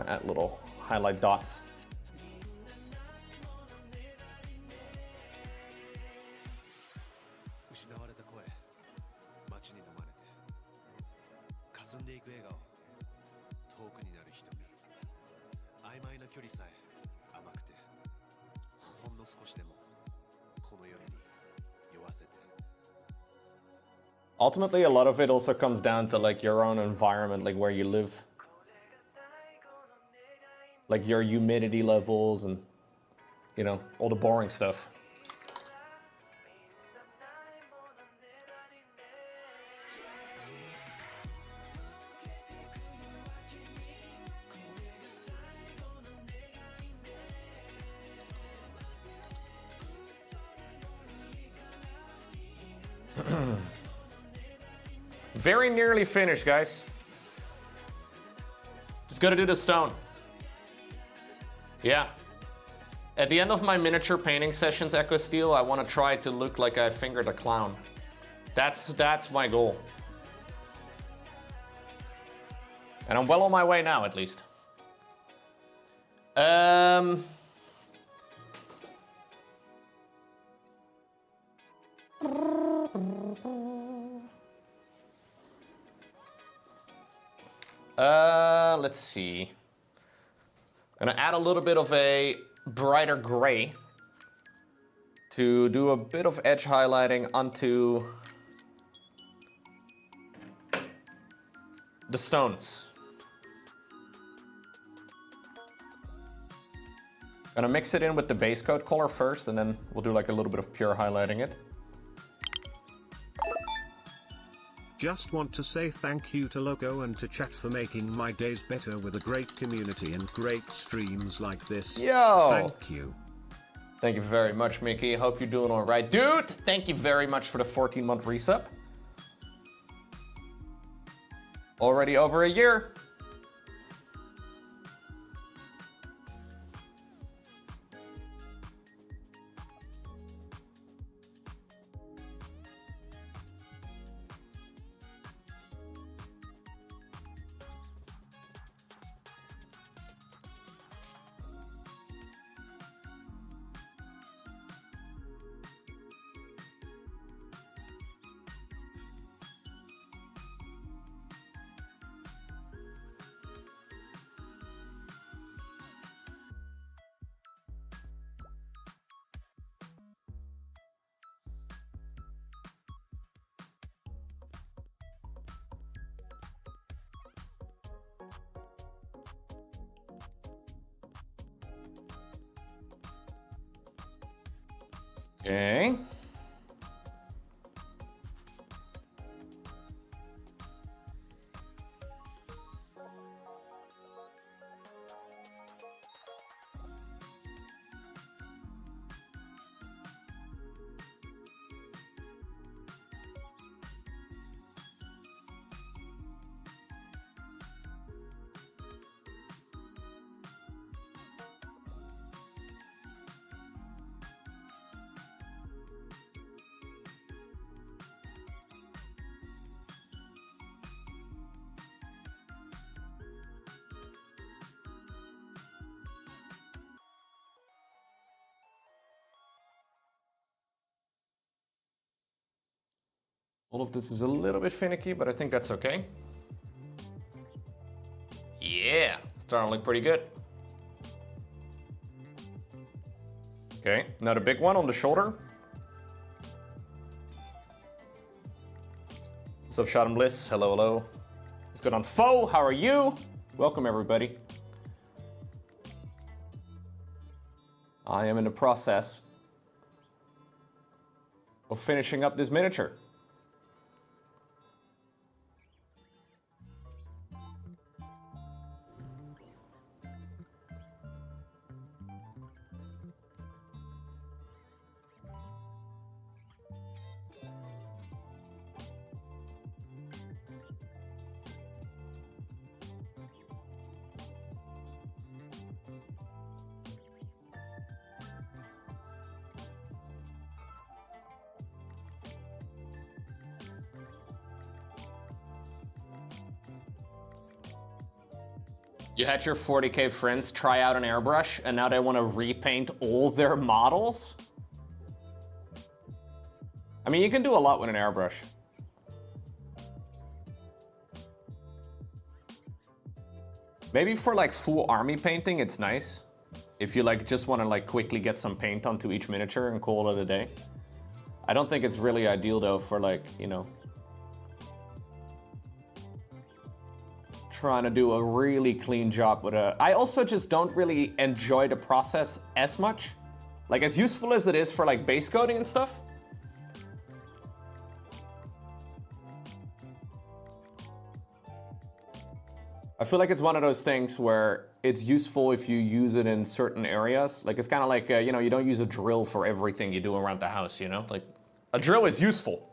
Add little highlight dots. Ultimately, a lot of it also comes down to like your own environment, like where you live. Like your humidity levels and, you know, all the boring stuff. Very nearly finished, guys. Just gotta do the stone. Yeah. At the end of my miniature painting sessions, Echo Steel, I want to try to look like I fingered a clown. That's my goal. And I'm well on my way now, at least. Let's see. Gonna add a little bit of a brighter gray to do a bit of edge highlighting onto the stones. Gonna mix it in with the base coat color first, and then we'll do like a little bit of pure highlighting it. Just want to say thank you to Lowko and to chat for making my days better with a great community and great streams like this. Yo! Thank you. Thank you very much, Mickey. Hope you're doing all right. Dude, thank you very much for the 14-month resub. Already over a year. Okay. All of this is a little bit finicky, but I think that's okay. Yeah, starting to look pretty good. Okay, now the big one on the shoulder. What's up, Shot and Bliss? Hello, hello. What's going on, Foe? How are you? Welcome, everybody. I am in the process of finishing up this miniature. You had your 40k friends try out an airbrush and now they want to repaint all their models? I mean, you can do a lot with an airbrush. Maybe for like full army painting, it's nice. If you like just want to like quickly get some paint onto each miniature and call it a day. I don't think it's really ideal though for like, you know, trying to do a really clean job with a... I also just don't really enjoy the process as much. Like as useful as it is for like base coating and stuff. I feel like it's one of those things where it's useful if you use it in certain areas. Like it's kind of like, you know, you don't use a drill for everything you do around the house, you know? Like a drill is useful.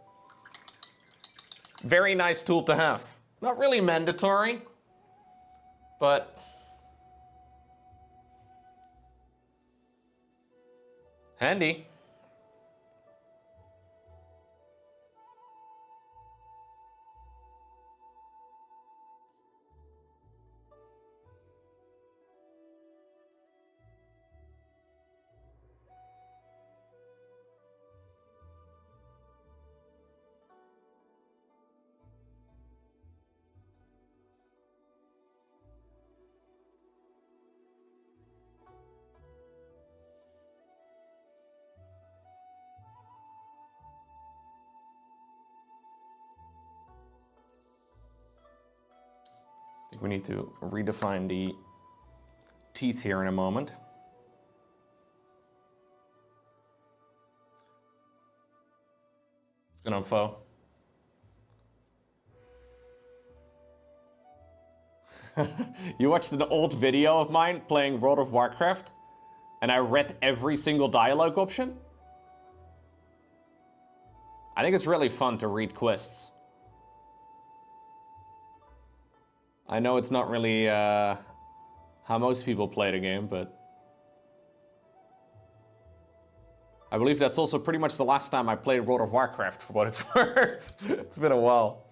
Very nice tool to have. Not really mandatory, but handy. I think we need to redefine the teeth here in a moment. It's gonna unfold. You watched an old video of mine playing World of Warcraft and I read every single dialogue option? I think it's really fun to read quests. I know it's not really how most people play the game, but I believe that's also pretty much the last time I played World of Warcraft, for what it's worth. It's been a while.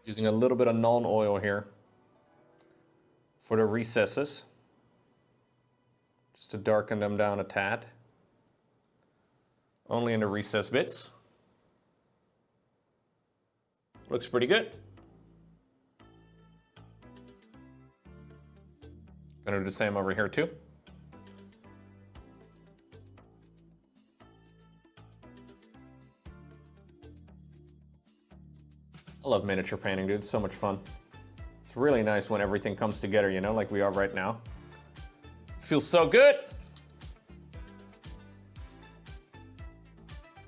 Using a little bit of non-oil here for the recesses, just to darken them down a tad. Only in the recess bits. Looks pretty good. Gonna do the same over here too. I love miniature painting, dude. It's so much fun. It's really nice when everything comes together, you know, like we are right now. Feels so good.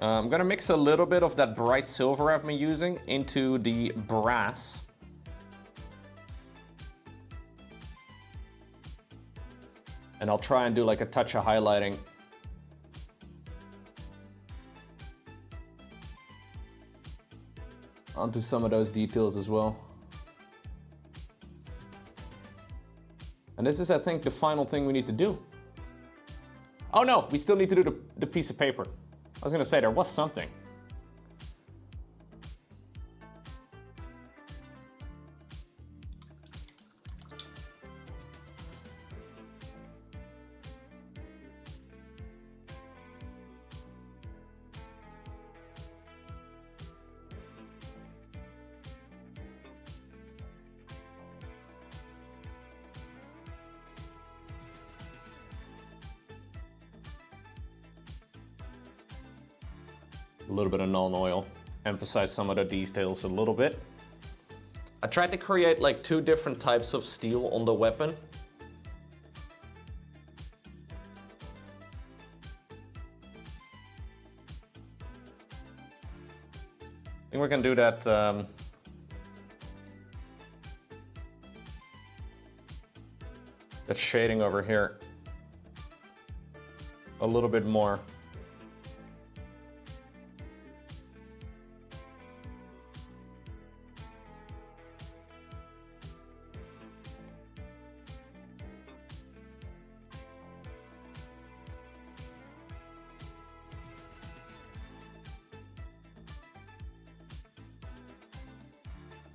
I'm gonna mix a little bit of that bright silver I've been using into the brass. And I'll try and do like a touch of highlighting. Onto some of those details as well. And this is, I think, the final thing we need to do. Oh no, we still need to do the piece of paper. I was gonna say, there was something. A little bit of non-oil, emphasize some of the details a little bit. I tried to create like 2 different types of steel on the weapon. I think we can do that that shading over here a little bit more.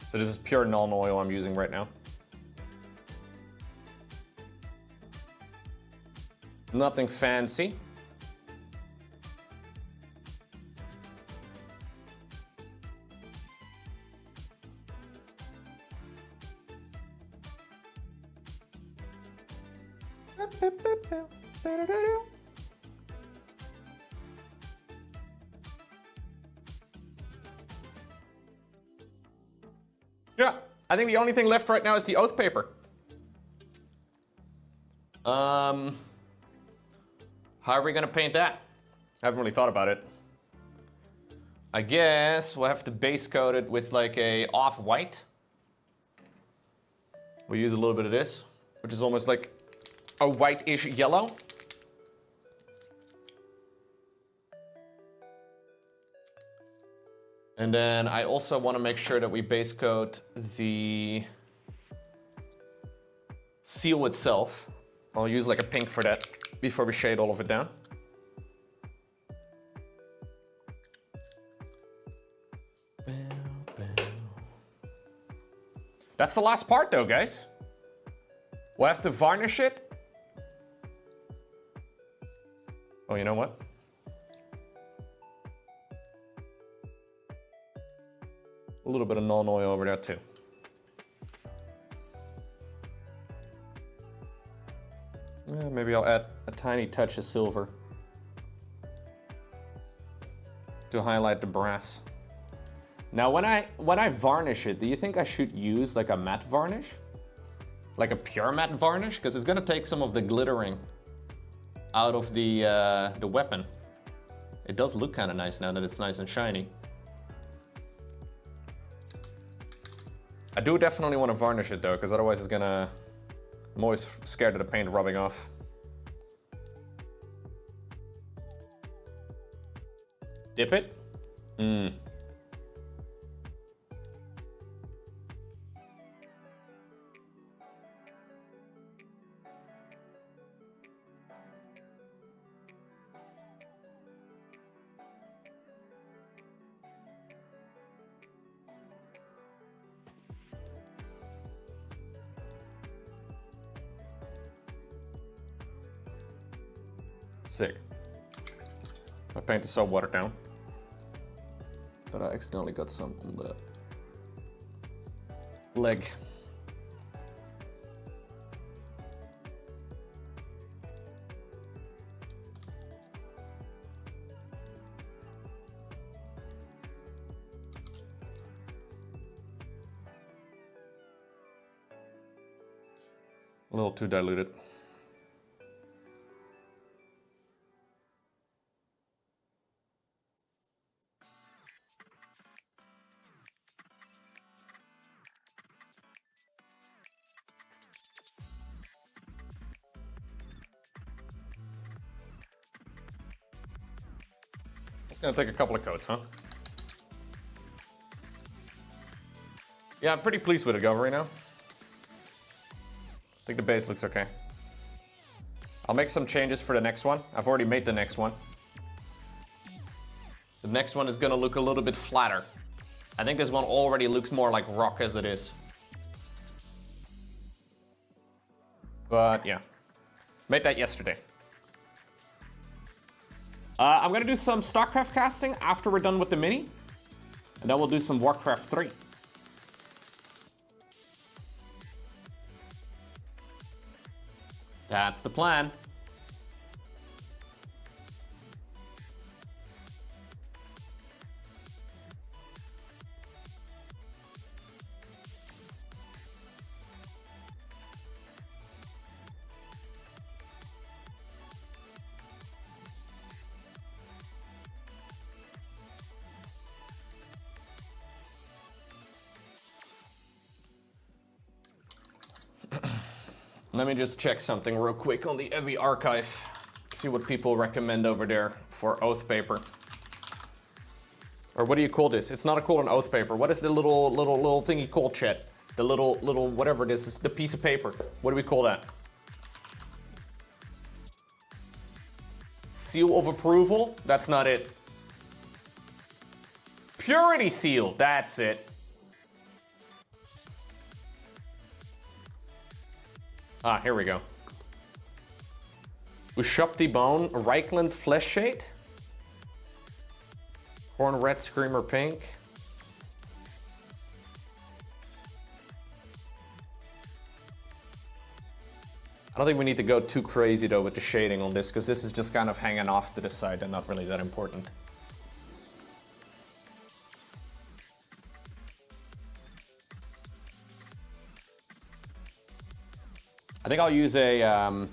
So this is pure non-oil I'm using right now. Nothing fancy. Yeah, I think the only thing left right now is the oath paper. How are we gonna paint that? I haven't really thought about it. I guess we'll have to base coat it with like a off-white. We'll use a little bit of this, which is almost like a white-ish yellow. And then I also want to make sure that we base coat the seal itself. I'll use like a pink for that before we shade all of it down. That's the last part though, guys. We'll have to varnish it. Oh, you know what? A little bit of non-oil over there too. Maybe I'll add a tiny touch of silver to highlight the brass. Now when I varnish it, do you think I should use like a matte varnish? Like a pure matte varnish? Because it's gonna take some of the glittering out of the weapon. It does look kind of nice now that it's nice and shiny. I do definitely want to varnish it though, because otherwise it's gonna... I'm always scared of the paint rubbing off. Dip it? Sick. My paint is so watered down. But I accidentally got some on the leg. A little too diluted. It's gonna take a couple of coats, huh? Yeah, I'm pretty pleased with it, Govery, now. I think the base looks okay. I'll make some changes for the next one. I've already made the next one. The next one is gonna look a little bit flatter. I think this one already looks more like rock as it is. But yeah, made that yesterday. I'm gonna do some StarCraft casting after we're done with the mini. And then we'll do some Warcraft 3. That's the plan. Let me just check something real quick on the Evi archive. See what people recommend over there for oath paper. Or what do you call this? It's not called an oath paper. What is the little thingy called, Chet? The little whatever this is, the piece of paper. What do we call that? Seal of approval? That's not it. Purity seal, that's it. Ah, here we go. Ushopti Bone, Reichland Flesh Shade. Horn Red Screamer Pink. I don't think we need to go too crazy though with the shading on this, because this is just kind of hanging off to the side and not really that important. I think I'll use a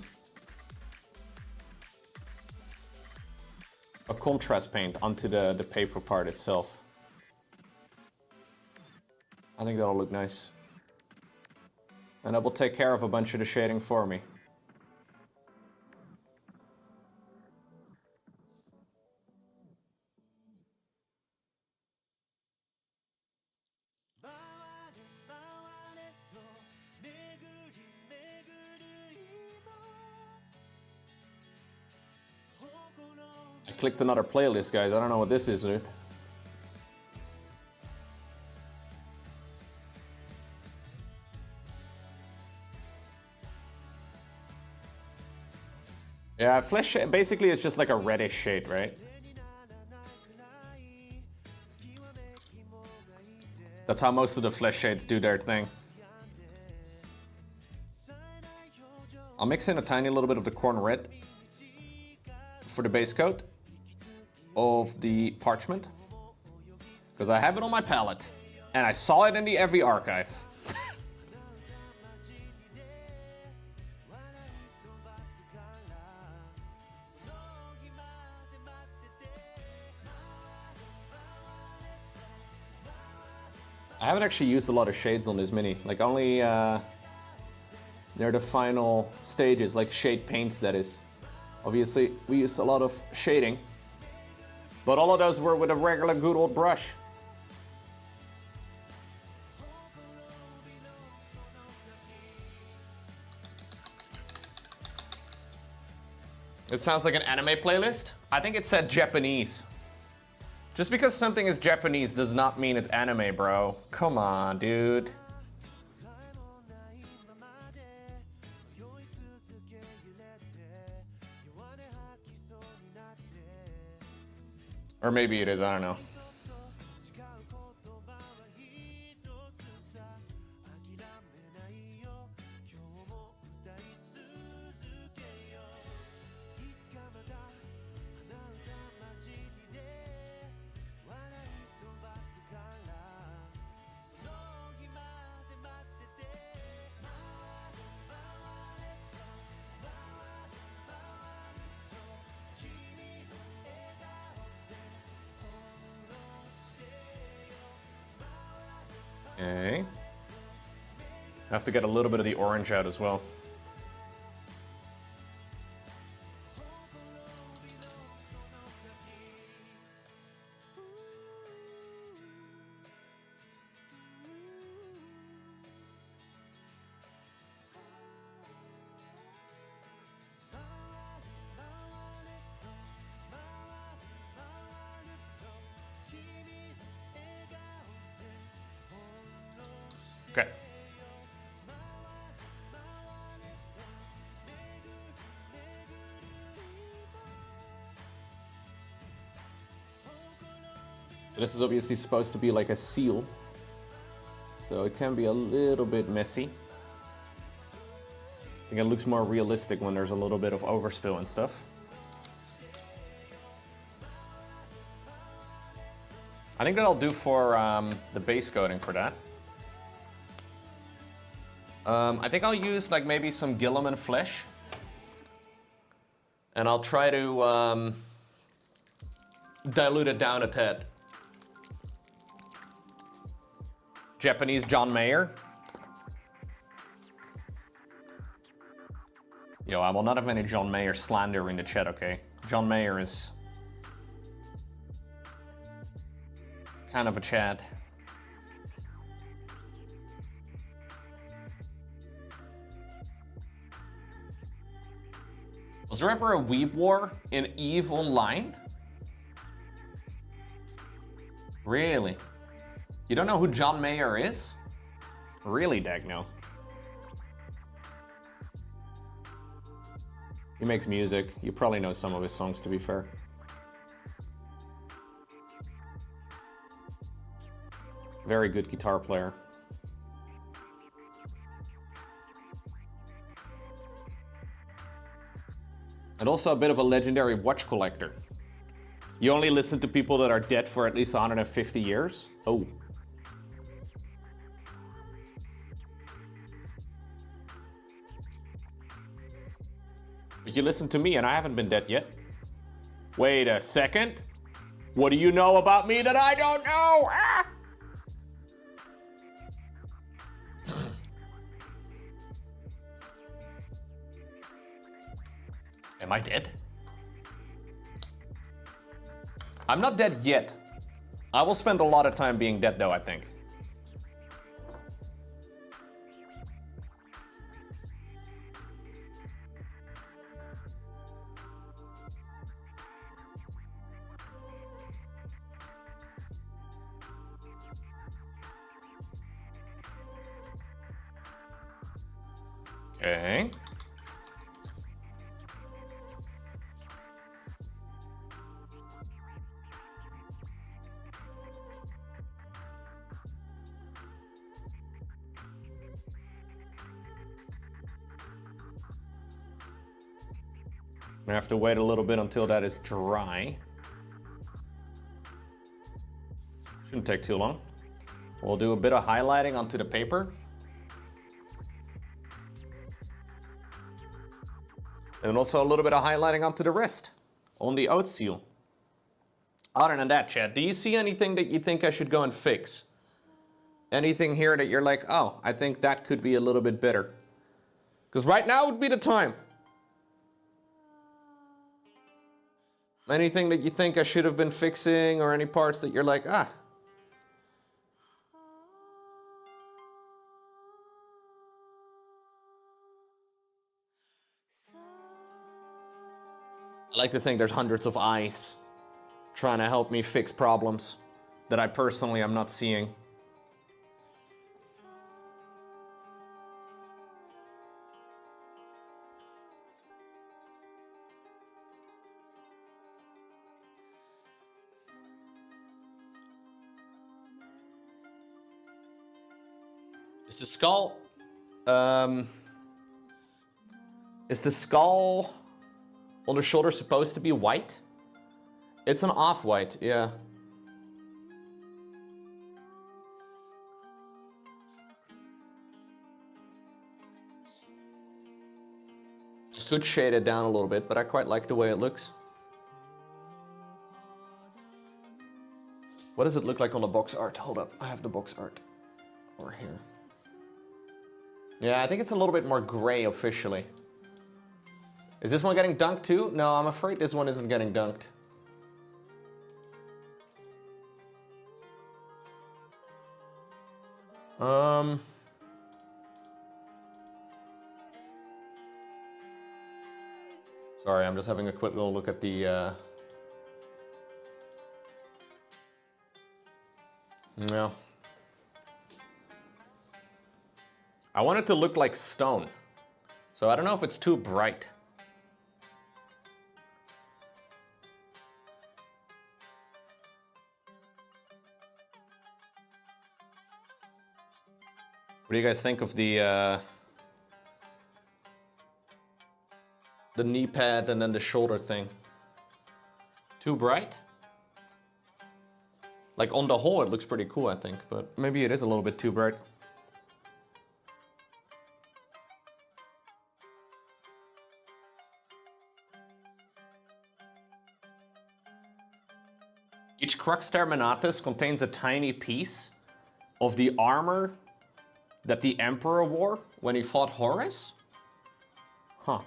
contrast paint onto the paper part itself. I think that'll look nice. And that will take care of a bunch of the shading for me. I clicked another playlist, guys. I don't know what this is, dude. Yeah, flesh shade, basically it's just like a reddish shade, right? That's how most of the flesh shades do their thing. I'll mix in a tiny little bit of the corn red for the base coat of the parchment, because I have it on my palette and I saw it in the EV archive. I haven't actually used a lot of shades on this mini, like only near the final stages, like shade paints that is. Obviously we used a lot of shading, but all of those were with a regular good old brush. It sounds like an anime playlist. I think it said Japanese. Just because something is Japanese does not mean it's anime, bro. Come on, dude. Or maybe it is, I don't know. Okay. I have to get a little bit of the orange out as well. Okay. So this is obviously supposed to be like a seal, so it can be a little bit messy. I think it looks more realistic when there's a little bit of overspill and stuff. I think that'll do for the base coating for that. I think I'll use like maybe some Guilliman flesh, and I'll try to dilute it down a tad. Japanese John Mayer. Yo, I will not have any John Mayer slander in the chat, okay? John Mayer is kind of a Chad. Was there ever a Weeb War in EVE Online? Really? You don't know who John Mayer is? Really, Dagno? He makes music. You probably know some of his songs, to be fair. Very good guitar player. And also a bit of a legendary watch collector. You only listen to people that are dead for at least 150 years? Oh. But you listen to me and I haven't been dead yet. Wait a second. What do you know about me that I don't know? Ah! Am I dead? I'm not dead yet. I will spend a lot of time being dead though, I think. Okay. I have to wait a little bit until that is dry. Shouldn't take too long. We'll do a bit of highlighting onto the paper. And also a little bit of highlighting onto the wrist, on the oat seal. Other than that, Chad, do you see anything that you think I should go and fix? Anything here that you're like, oh, I think that could be a little bit better? Because right now would be the time. Anything that you think I should have been fixing, or any parts that you're like, ah. I like to think there's hundreds of eyes trying to help me fix problems that I personally am not seeing. Is the skull, is the skull on the shoulder supposed to be white? It's an off-white, yeah. I could shade it down a little bit, but I quite like the way it looks. What does it look like on the box art? Hold up, I have the box art over here. Yeah, I think it's a little bit more gray officially. Is this one getting dunked too? No, I'm afraid this one isn't getting dunked. Sorry, I'm just having a quick little look at the, yeah. I want it to look like stone. So I don't know if it's too bright. What do you guys think of the knee pad and then the shoulder thing? Too bright? Like on the whole, it looks pretty cool, I think, but maybe it is a little bit too bright. Each Crux Terminatus contains a tiny piece of the armor that the Emperor wore when he fought Horus? Huh.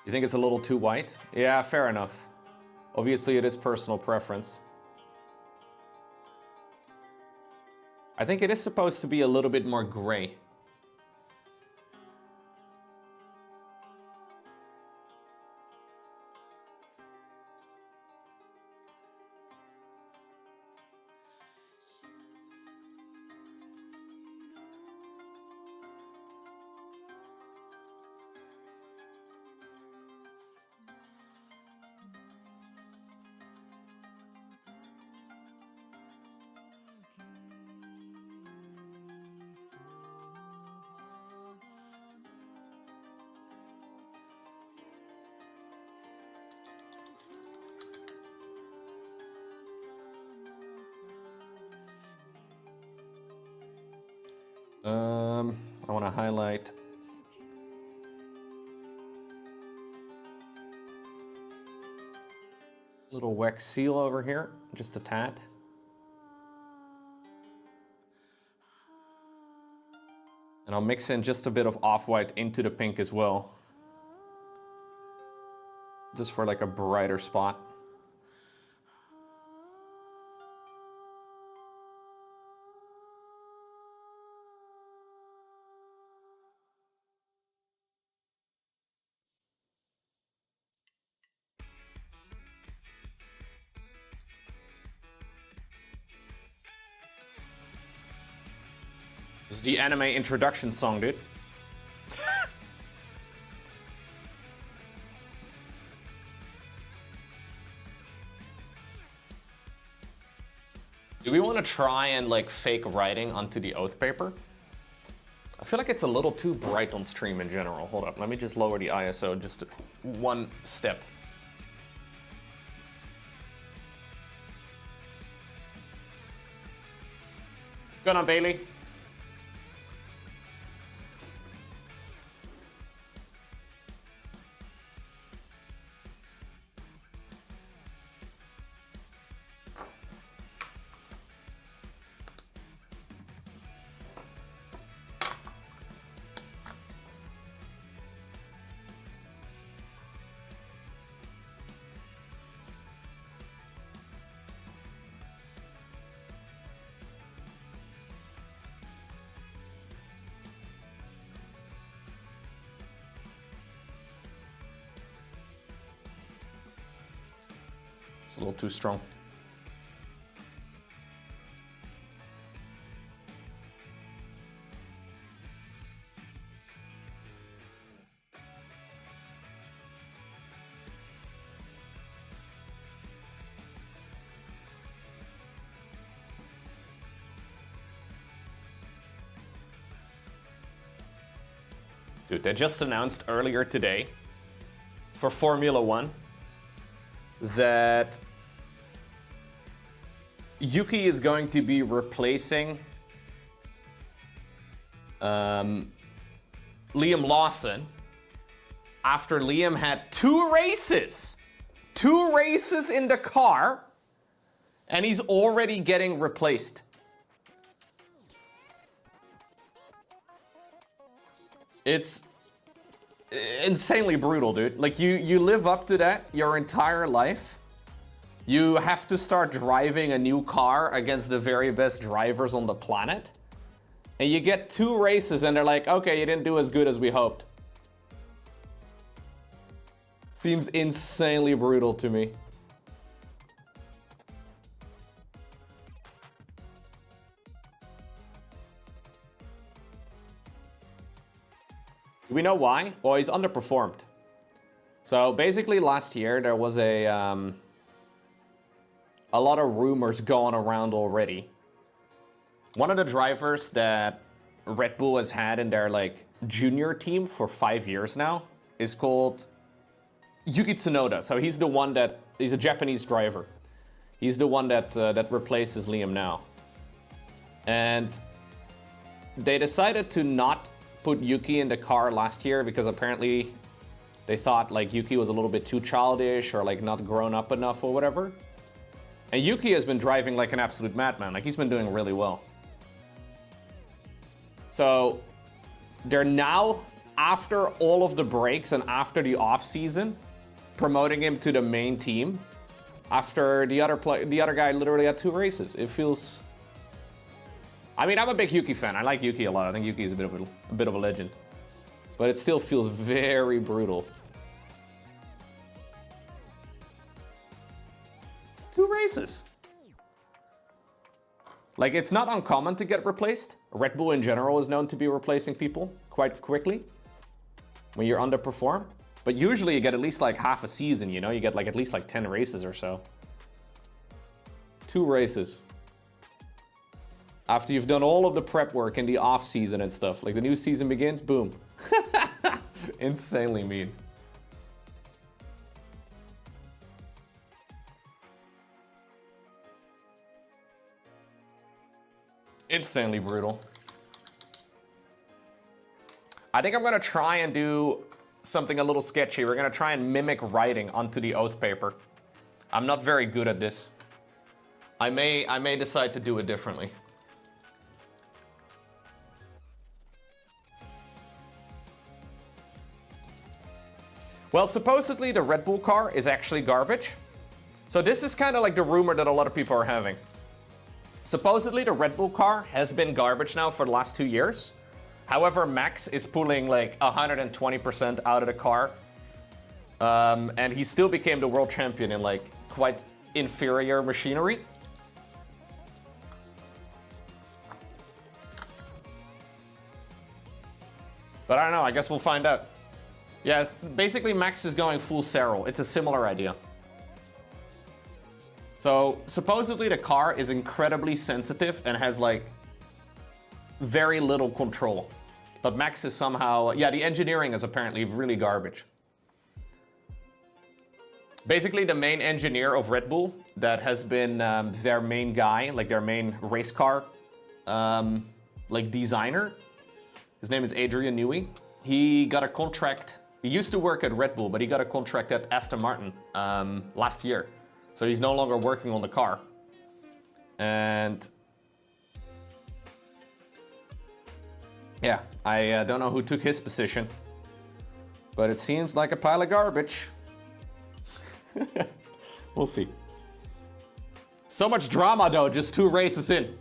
You think it's a little too white? Yeah, fair enough. Obviously, it is personal preference. I think it is supposed to be a little bit more gray. I want to highlight little wax seal over here, just a tad. And I'll mix in just a bit of off-white into the pink as well. Just for like a brighter spot. This is the anime introduction song, dude. Do we want to try and like fake writing onto the oath paper? I feel like it's a little too bright on stream in general. Hold up, let me just lower the ISO just one step. What's going on, Bailey? It's a little too strong. Dude, they just announced earlier today for Formula One that Yuki is going to be replacing Liam Lawson after Liam had two races in the car, and he's already getting replaced. It's insanely brutal, dude. Like, you live up to that your entire life. You have to start driving a new car against the very best drivers on the planet. And you get two races and they're like, okay, you didn't do as good as we hoped. Seems insanely brutal to me. Do we know why? Well, he's underperformed. So basically last year there was a lot of rumors going around already. One of the drivers that Red Bull has had in their like junior team for 5 years now is called Yuki Tsunoda. So he's the one that, he's a Japanese driver. He's the one that that replaces Liam now. And they decided to not put Yuki in the car last year because apparently they thought like Yuki was a little bit too childish or like not grown up enough or whatever. And Yuki has been driving like an absolute madman. Like, he's been doing really well. So they're now, after all of the breaks and after the off season, promoting him to the main team after the other guy literally had two races. It feels, I mean, I'm a big Yuki fan. I like Yuki a lot. I think Yuki is a bit of a legend. But it still feels very brutal. Two races. Like, it's not uncommon to get replaced. Red Bull in general is known to be replacing people quite quickly when you're underperformed. But usually you get at least like half a season, you know? You get like at least like 10 races or so. Two races. After you've done all of the prep work in the off season and stuff. Like, the new season begins, boom. Insanely mean. Insanely brutal. I think I'm gonna try and do something a little sketchy. We're gonna try and mimic writing onto the oath paper. I'm not very good at this. I may decide to do it differently. Well, supposedly the Red Bull car is actually garbage. So this is kind of like the rumor that a lot of people are having. Supposedly the Red Bull car has been garbage now for the last 2 years. However, Max is pulling like 120% out of the car. And he still became the world champion in like quite inferior machinery. But I don't know, I guess we'll find out. Yes, basically Max is going full Serral. It's a similar idea. So supposedly the car is incredibly sensitive and has like very little control. But Max is somehow, yeah, the engineering is apparently really garbage. Basically the main engineer of Red Bull that has been their main guy, like their main race car, like designer. His name is Adrian Newey. He got a contract. He used to work at Red Bull, but he got a contract at Aston Martin last year. So he's no longer working on the car. And yeah, I don't know who took his position, but it seems like a pile of garbage. We'll see. So much drama though, just 2 races in.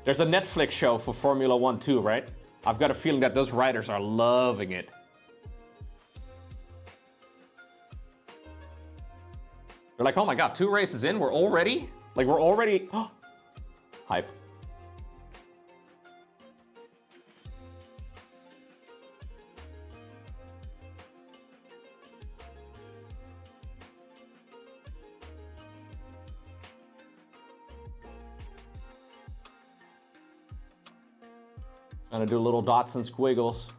There's a Netflix show for Formula 1 too, right? I've got a feeling that those riders are loving it. They're like, oh my god, 2 races in, we're already? Like, we're already... Hype. Trying to do little dots and squiggles.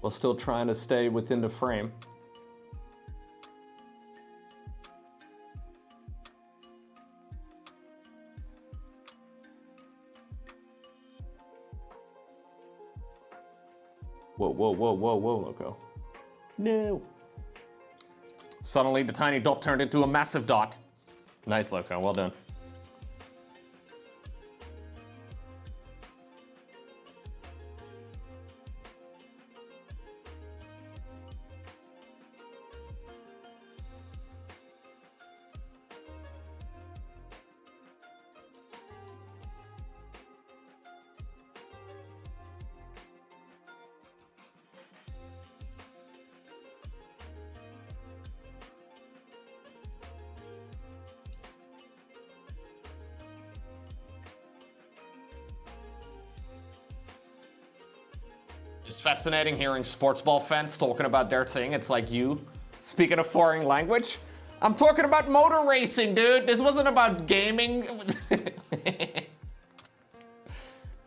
While still trying to stay within the frame. Whoa, whoa, whoa, whoa, whoa, Lowko. No. Suddenly the tiny dot turned into a massive dot. Nice, Lowko, well done. It's fascinating hearing sports ball fans talking about their thing. It's like you speaking a foreign language. I'm talking about motor racing, dude. This wasn't about gaming.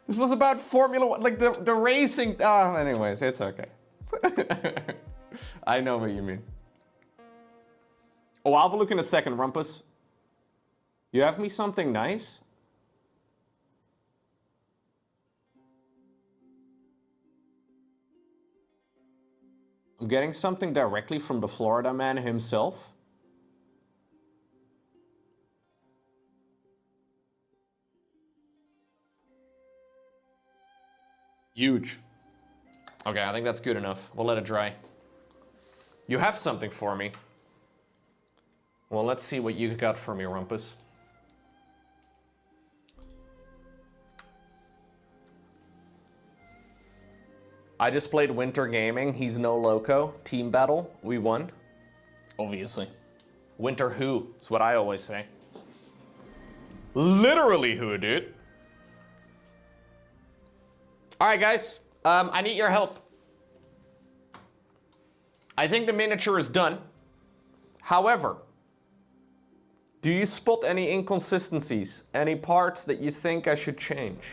This was about Formula 1, like the racing. Anyways, it's okay. I know what you mean. Oh, I'll have a look in a second, Rumpus. You have me something nice? I'm getting something directly from the Florida man himself. Huge. Okay, I think that's good enough. We'll let it dry. You have something for me. Well, let's see what you got for me, Rumpus. I just played Winter Gaming. He's no Lowko. Team battle. We won. Obviously. Winter who? That's what I always say. Literally who, dude. All right, guys. I need your help. I think the miniature is done. However, do you spot any inconsistencies? Any parts that you think I should change?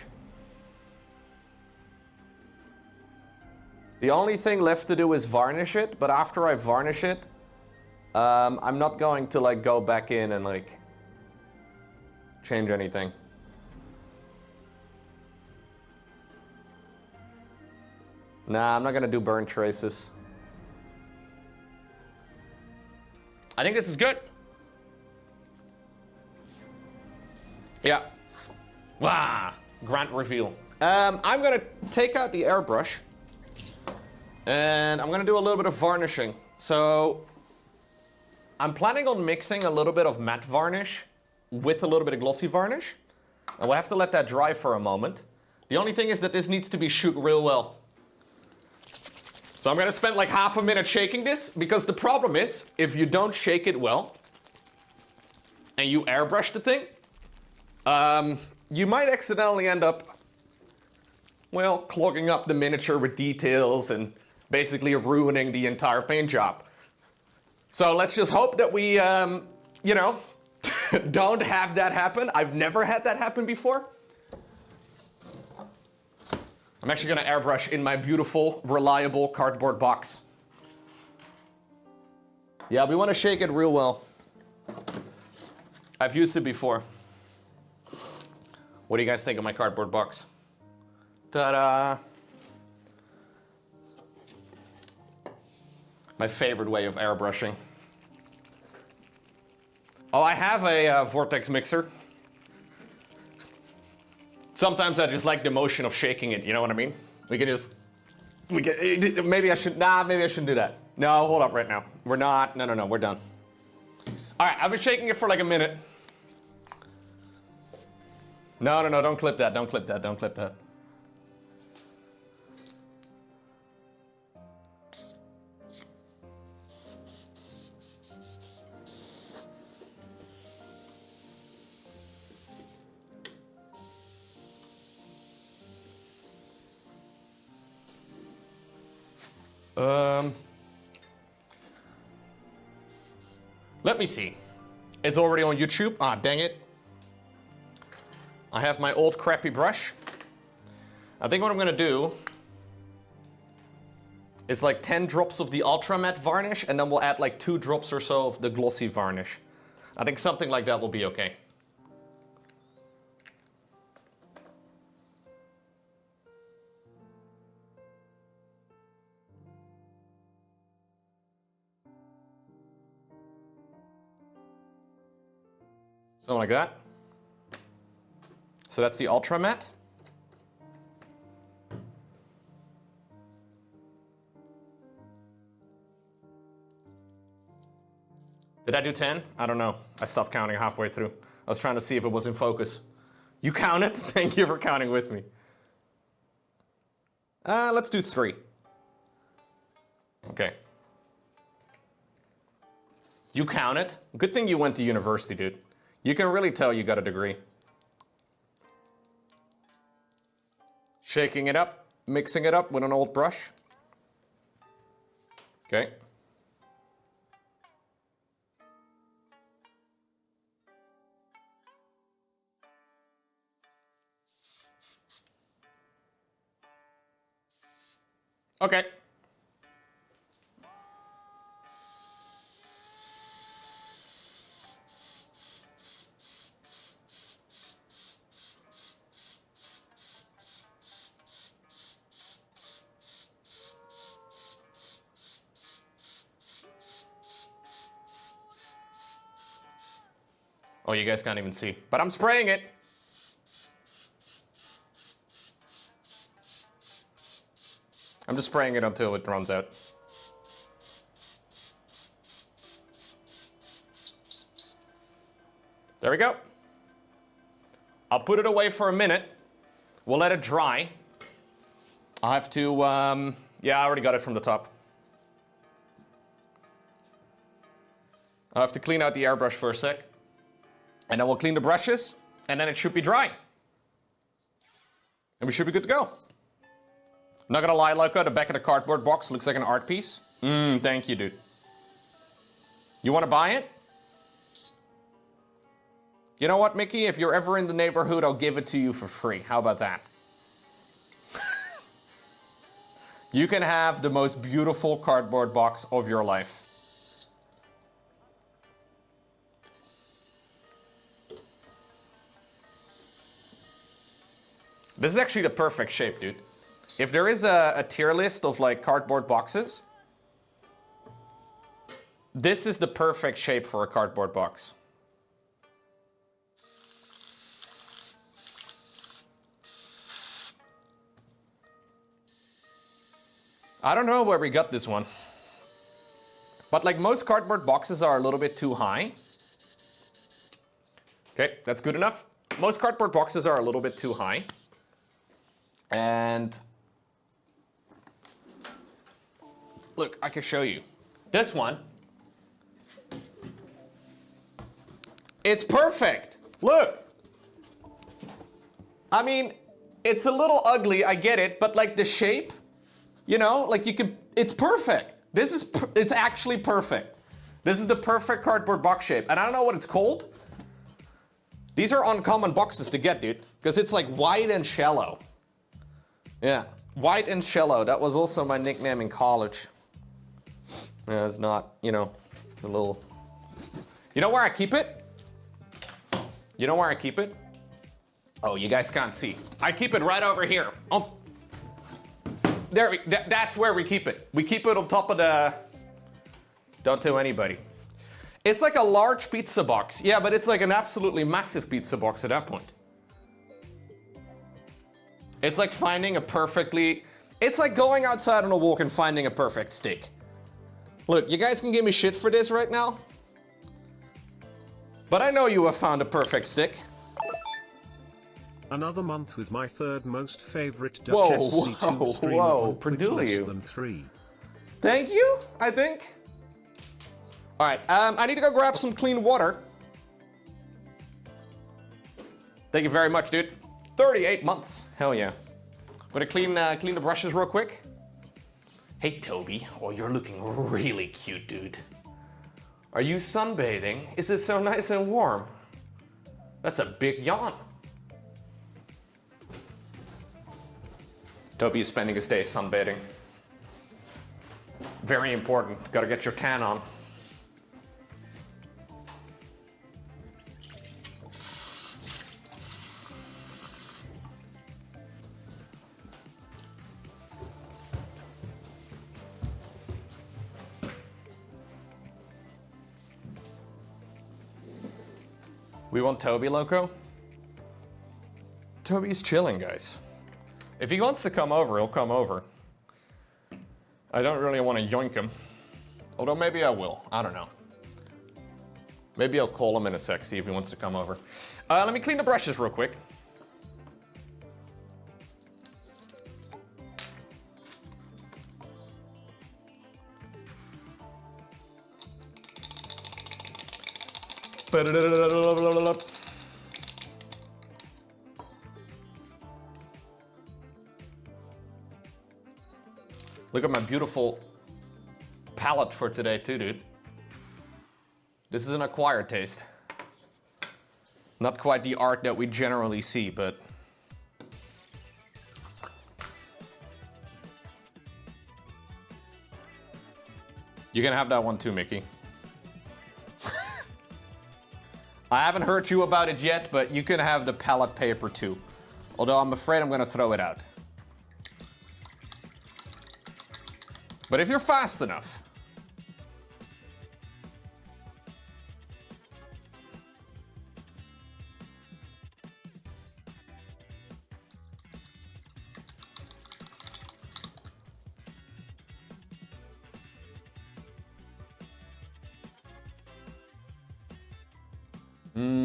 The only thing left to do is varnish it, but after I varnish it, I'm not going to like go back in and like change anything. Nah, I'm not gonna do burn traces. I think this is good. Yeah. Wow. Grand reveal. I'm gonna take out the airbrush and I'm gonna do a little bit of varnishing. So I'm planning on mixing a little bit of matte varnish with a little bit of glossy varnish. And we'll have to let that dry for a moment. The only thing is that this needs to be shook real well. So I'm gonna spend like half a minute shaking this, because the problem is, if you don't shake it well, and you airbrush the thing, you might accidentally end up, well, clogging up the miniature with details and basically ruining the entire paint job. So let's just hope that we, you know, don't have that happen. I've never had that happen before. I'm actually gonna airbrush in my beautiful, reliable cardboard box. Yeah, we wanna shake it real well. I've used it before. What do you guys think of my cardboard box? Ta-da! My favorite way of airbrushing. Oh, I have a vortex mixer. Sometimes I just like the motion of shaking it, you know what I mean? Maybe I shouldn't do that. No, hold up right now. We're not, no, we're done. All right, I've been shaking it for like a minute. No, don't clip that, don't clip that. Let me see. It's already on YouTube. Ah, dang it. I have my old crappy brush. I think what I'm gonna do is like 10 drops of the ultra matte varnish, and then we'll add like 2 drops or so of the glossy varnish. I think something like that will be okay. Something like that. So that's the ultra matte. Did I do 10? I don't know. I stopped counting halfway through. I was trying to see if it was in focus. You counted? Thank you for counting with me. Let's do 3. Okay. You counted. Good thing you went to university, dude. You can really tell you got a degree. Shaking it up, mixing it up with an old brush. Okay. Okay. Oh, you guys can't even see, but I'm spraying it. I'm just spraying it until it runs out. There we go. I'll put it away for a minute. We'll let it dry. I have to, yeah, I already got it from the top. I'll have to clean out the airbrush for a sec. And then we'll clean the brushes, and then it should be dry. And we should be good to go. Not gonna lie, Lowko, the back of the cardboard box looks like an art piece. Thank you, dude. You wanna buy it? You know what, Mickey? If you're ever in the neighborhood, I'll give it to you for free. How about that? You can have the most beautiful cardboard box of your life. This is actually the perfect shape, dude. If there is a tier list of like cardboard boxes, this is the perfect shape for a cardboard box. I don't know where we got this one. But like most cardboard boxes are a little bit too high. Okay, that's good enough. Most cardboard boxes are a little bit too high. And look, I can show you. This one, it's perfect. Look. I mean, it's a little ugly, I get it, but like the shape, you know, like you can, it's perfect. It's actually perfect. This is the perfect cardboard box shape. And I don't know what it's called. These are uncommon boxes to get, dude, because it's like wide and shallow. Yeah, wide and shallow. That was also my nickname in college. Yeah, it's not, you know, a little. You know where I keep it? You know where I keep it? Oh, you guys can't see. I keep it right over here. Oh. There, that's where we keep it. We keep it on top of the, don't tell anybody. It's like a large pizza box. Yeah, but it's like an absolutely massive pizza box at that point. It's like finding a perfectly, it's like going outside on a walk and finding a perfect stick. Look, you guys can give me shit for this right now, but I know you have found a perfect stick. Another month with my third most favorite Whoa, Duchess C2 streamer on Twitch, less than 3. Thank you, I think. All right, I need to go grab some clean water. Thank you very much, dude. 38 months, hell yeah. I'm gonna clean the brushes real quick. Hey, Toby, oh, you're looking really cute, dude. Are you sunbathing? Is it so nice and warm? That's a big yawn. Toby is spending his day sunbathing. Very important, gotta get your tan on. We want Toby, Lowko? Toby's chilling, guys. If he wants to come over, he'll come over. I don't really want to yoink him. Although maybe I will, I don't know. Maybe I'll call him in a sec, see if he wants to come over. Let me clean the brushes real quick. Look at my beautiful palette for today too, dude. This is an acquired taste. Not quite the art that we generally see, but you can have that one too, Mickey. I haven't heard you about it yet, but you can have the palette paper too. Although I'm afraid I'm gonna throw it out. But if you're fast enough.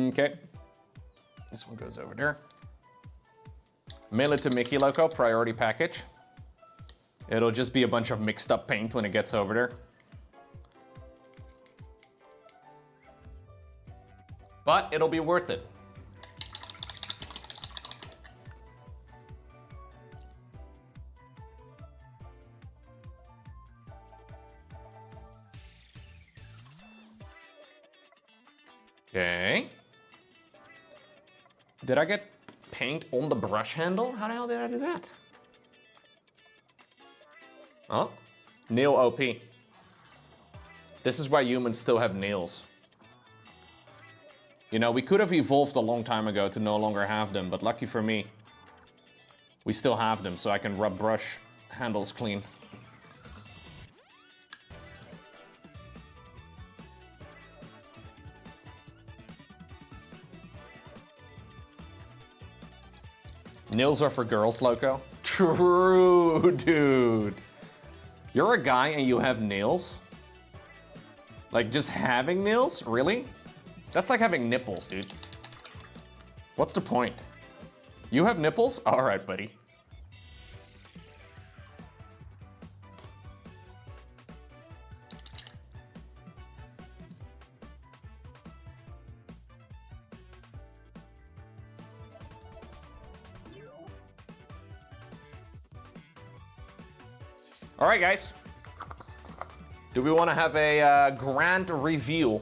Okay. This one goes over there. Mail it to Mickey, Lowko, priority package. It'll just be a bunch of mixed up paint when it gets over there. But it'll be worth it. Okay. Did I get paint on the brush handle? How the hell did I do that? Oh, nail OP. This is why humans still have nails. You know, we could have evolved a long time ago to no longer have them, but lucky for me, we still have them, so I can rub brush handles clean. Nails are for girls, Lowko. True, dude. You're a guy and you have nails? Like, just having nails? Really? That's like having nipples, dude. What's the point? You have nipples? All right, buddy. All right, guys. Do we want to have a grand review?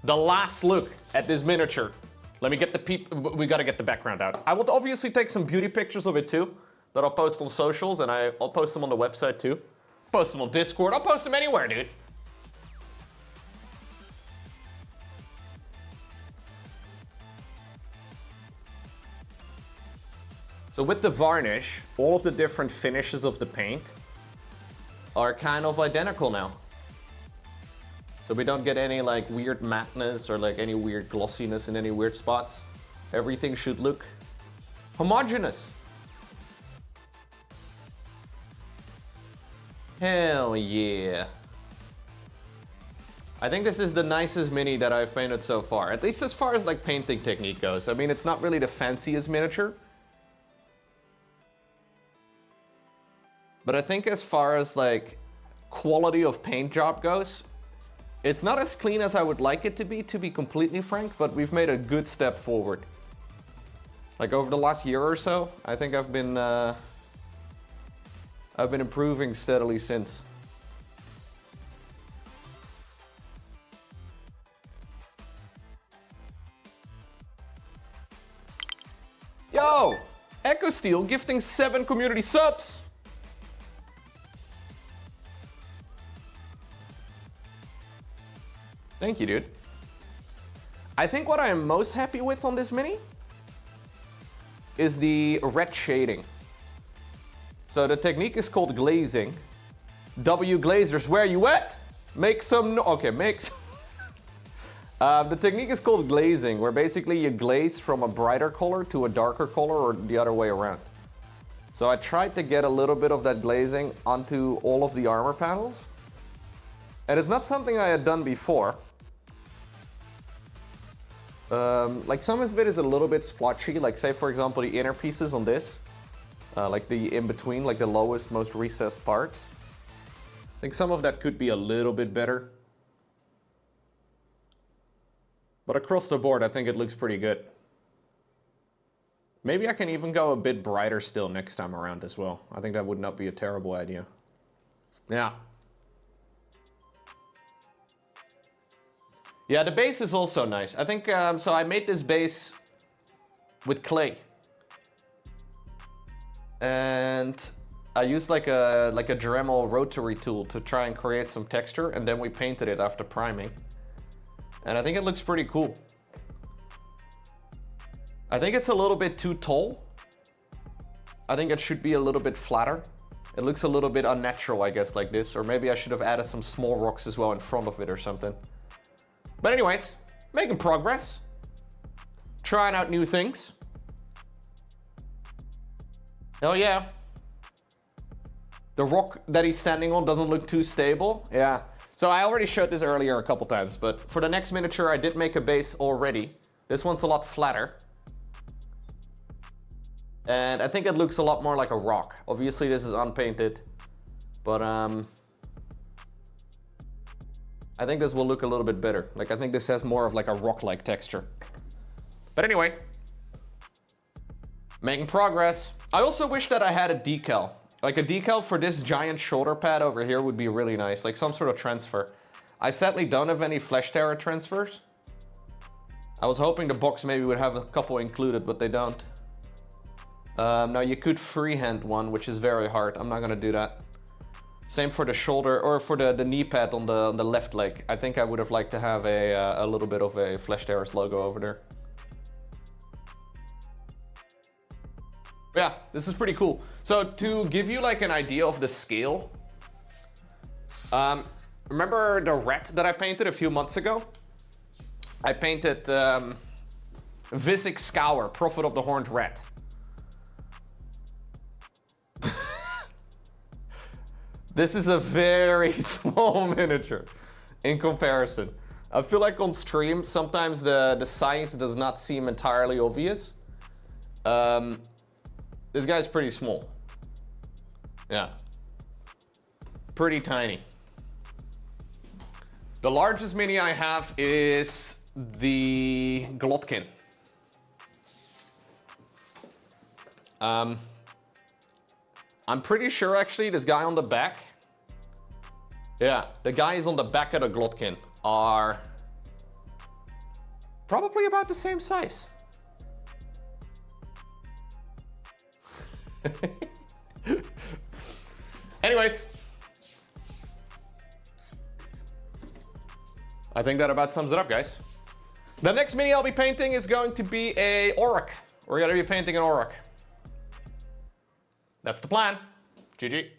The last look at this miniature. Let me get the we gotta get the background out. I will obviously take some beauty pictures of it too, that I'll post on socials, and I'll post them on the website too. Post them on Discord, I'll post them anywhere, dude. So with the varnish, all of the different finishes of the paint are kind of identical now. So we don't get any like weird matteness or like any weird glossiness in any weird spots. Everything should look homogeneous. Hell yeah. I think this is the nicest mini that I've painted so far, at least as far as like painting technique goes. I mean, it's not really the fanciest miniature, but I think as far as like quality of paint job goes, it's not as clean as I would like it to be completely frank, but we've made a good step forward. Like over the last year or so, I think I've been improving steadily since. Yo, Echo Steel gifting 7 community subs. Thank you, dude. I think what I am most happy with on this mini is the red shading. So the technique is called glazing. W glazers, where you at? Make some okay, makes. The technique is called glazing, where basically you glaze from a brighter color to a darker color or the other way around. So I tried to get a little bit of that glazing onto all of the armor panels. And it's not something I had done before. Like some of it is a little bit splotchy, like say for example the inner pieces on this, like the in-between, like the lowest, most recessed parts. I think some of that could be a little bit better. But across the board, I think it looks pretty good. Maybe I can even go a bit brighter still next time around as well. I think that would not be a terrible idea. Yeah. Yeah, the base is also nice. I think, so I made this base with clay. And I used like a Dremel rotary tool to try and create some texture, and then we painted it after priming. And I think it looks pretty cool. I think it's a little bit too tall. I think it should be a little bit flatter. It looks a little bit unnatural, I guess, like this. Or maybe I should have added some small rocks as well in front of it or something. But anyways, making progress. Trying out new things. Hell yeah. The rock that he's standing on doesn't look too stable. Yeah. So I already showed this earlier a couple times, but for the next miniature, I did make a base already. This one's a lot flatter. And I think it looks a lot more like a rock. Obviously, this is unpainted, but I think this will look a little bit better. Like, I think this has more of like a rock-like texture. But anyway, making progress. I also wish that I had a decal. Like a decal for this giant shoulder pad over here would be really nice, like some sort of transfer. I sadly don't have any Flesh Terror transfers. I was hoping the box maybe would have a couple included, but they don't. Now you could freehand one, which is very hard. I'm not gonna do that. Same for the shoulder, or for the knee pad on the left leg. I think I would have liked to have a little bit of a Flesh Terror's logo over there. Yeah, this is pretty cool. So to give you like an idea of the scale, remember the rat that I painted a few months ago? I painted Visic Scour, Prophet of the Horned Rat. This is a very small miniature in comparison. I feel like on stream, sometimes the size does not seem entirely obvious. This guy's pretty small. Yeah. Pretty tiny. The largest mini I have is the Glotkin. I'm pretty sure actually this guy on the back, yeah, the guys on the back of the Glotkin are probably about the same size. Anyways, I think that about sums it up, guys. The next mini I'll be painting is going to be a Auroch. We're gonna be painting an Auroch. That's the plan. GG.